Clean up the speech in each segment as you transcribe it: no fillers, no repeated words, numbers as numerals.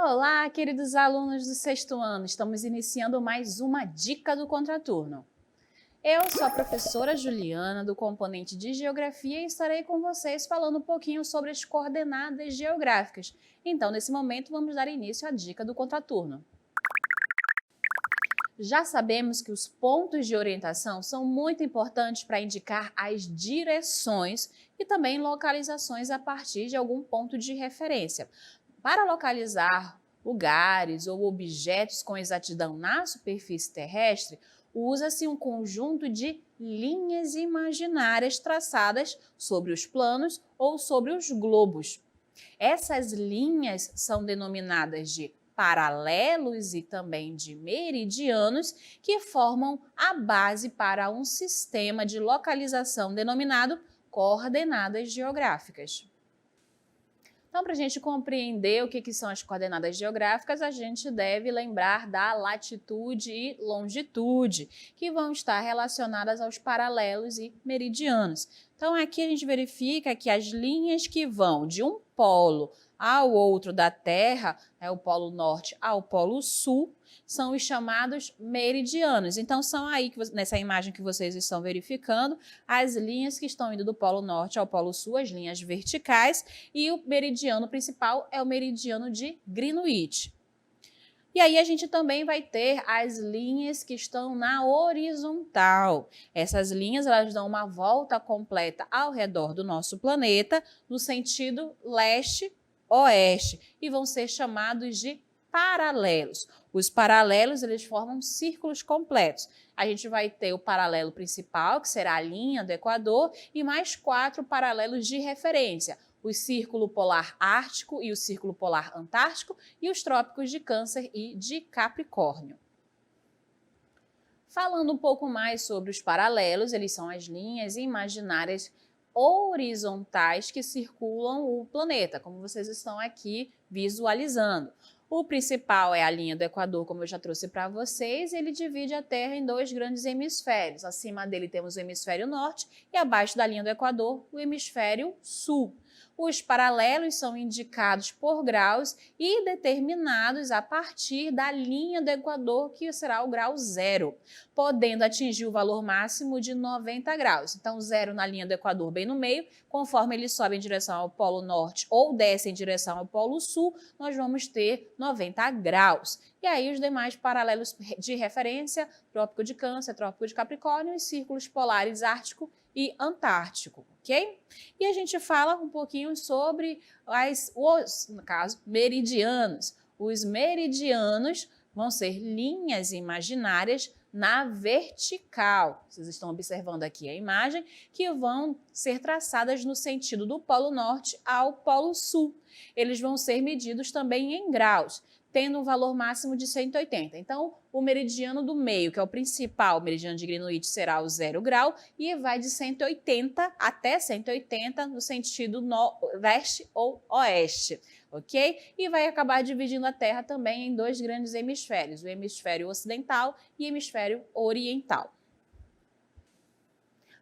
Olá, queridos alunos do sexto ano! Estamos iniciando mais uma Dica do Contraturno. Eu sou a professora Juliana, do componente de Geografia, e estarei com vocês falando um pouquinho sobre as coordenadas geográficas. Então, nesse momento, vamos dar início à Dica do Contraturno. Já sabemos que os pontos de orientação são muito importantes para indicar as direções e também localizações a partir de algum ponto de referência. Para localizar lugares ou objetos com exatidão na superfície terrestre, usa-se um conjunto de linhas imaginárias traçadas sobre os planos ou sobre os globos. Essas linhas são denominadas de paralelos e também de meridianos, que formam a base para um sistema de localização denominado coordenadas geográficas. Então, para a gente compreender o que são as coordenadas geográficas, a gente deve lembrar da latitude e longitude, que vão estar relacionadas aos paralelos e meridianos. Então, aqui a gente verifica que as linhas que vão de um polo ao outro da Terra, o polo norte ao polo sul, são os chamados meridianos. Então, são aí, nessa imagem que vocês estão verificando, as linhas que estão indo do polo norte ao polo sul, as linhas verticais, e o meridiano principal é o meridiano de Greenwich. E aí a gente também vai ter as linhas que estão na horizontal. Essas linhas, elas dão uma volta completa ao redor do nosso planeta, no sentido leste-oeste, e vão ser chamados de paralelos. Os paralelos, eles formam círculos completos. A gente vai ter o paralelo principal, que será a linha do Equador, e mais 4 paralelos de referência: o Círculo Polar Ártico e o Círculo Polar Antártico, e os Trópicos de Câncer e de Capricórnio. Falando um pouco mais sobre os paralelos, eles são as linhas imaginárias horizontais que circulam o planeta, como vocês estão aqui visualizando. O principal é a linha do Equador, como eu já trouxe para vocês, e ele divide a Terra em 2 grandes hemisférios. Acima dele temos o hemisfério norte e abaixo da linha do Equador, o hemisfério sul. Os paralelos são indicados por graus e determinados a partir da linha do Equador, que será o grau 0, podendo atingir o valor máximo de 90 graus. Então, 0 na linha do Equador, bem no meio. Conforme ele sobe em direção ao polo norte ou desce em direção ao polo sul, nós vamos ter 90 graus. E aí os demais paralelos de referência: Trópico de Câncer, Trópico de Capricórnio e círculos polares Ártico e Antártico, ok? E a gente fala um pouquinho sobre no caso, meridianos. Os meridianos vão ser linhas imaginárias na vertical. Vocês estão observando aqui a imagem, que vão ser traçadas no sentido do polo norte ao polo sul. Eles vão ser medidos também em graus, tendo um valor máximo de 180. Então, o meridiano do meio, que é o principal, o meridiano de Greenwich, será o 0 grau e vai de 180 até 180 no sentido leste ou oeste, ok? E vai acabar dividindo a Terra também em 2 grandes hemisférios, o hemisfério ocidental e o hemisfério oriental.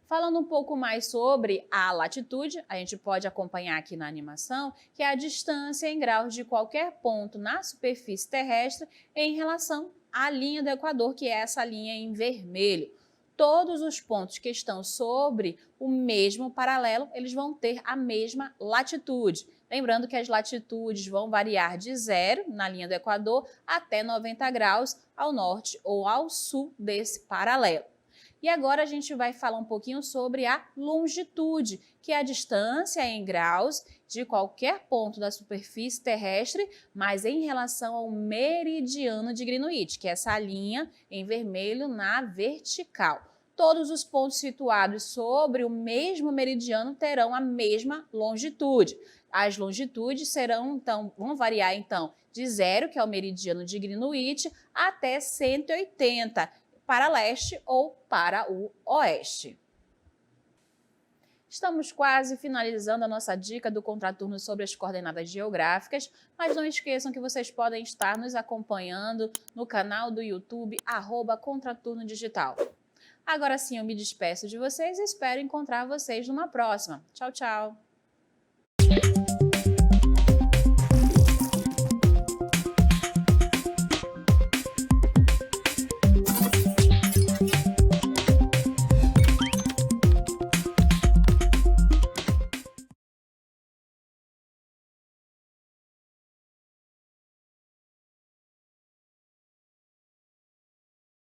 Falando um pouco mais sobre a latitude, a gente pode acompanhar aqui na animação que é a distância em graus de qualquer ponto na superfície terrestre em relação à linha do Equador, que é essa linha em vermelho. Todos os pontos que estão sobre o mesmo paralelo, eles vão ter a mesma latitude. Lembrando que as latitudes vão variar de 0 na linha do Equador até 90 graus ao norte ou ao sul desse paralelo. E agora a gente vai falar um pouquinho sobre a longitude, que é a distância em graus de qualquer ponto da superfície terrestre, mas em relação ao meridiano de Greenwich, que é essa linha em vermelho na vertical. Todos os pontos situados sobre o mesmo meridiano terão a mesma longitude. As longitudes vão variar de 0, que é o meridiano de Greenwich, até 180, para leste ou para o oeste. Estamos quase finalizando a nossa dica do contraturno sobre as coordenadas geográficas, mas não esqueçam que vocês podem estar nos acompanhando no canal do YouTube @Contraturno Digital. Agora sim eu me despeço de vocês e espero encontrar vocês numa próxima. Tchau, tchau!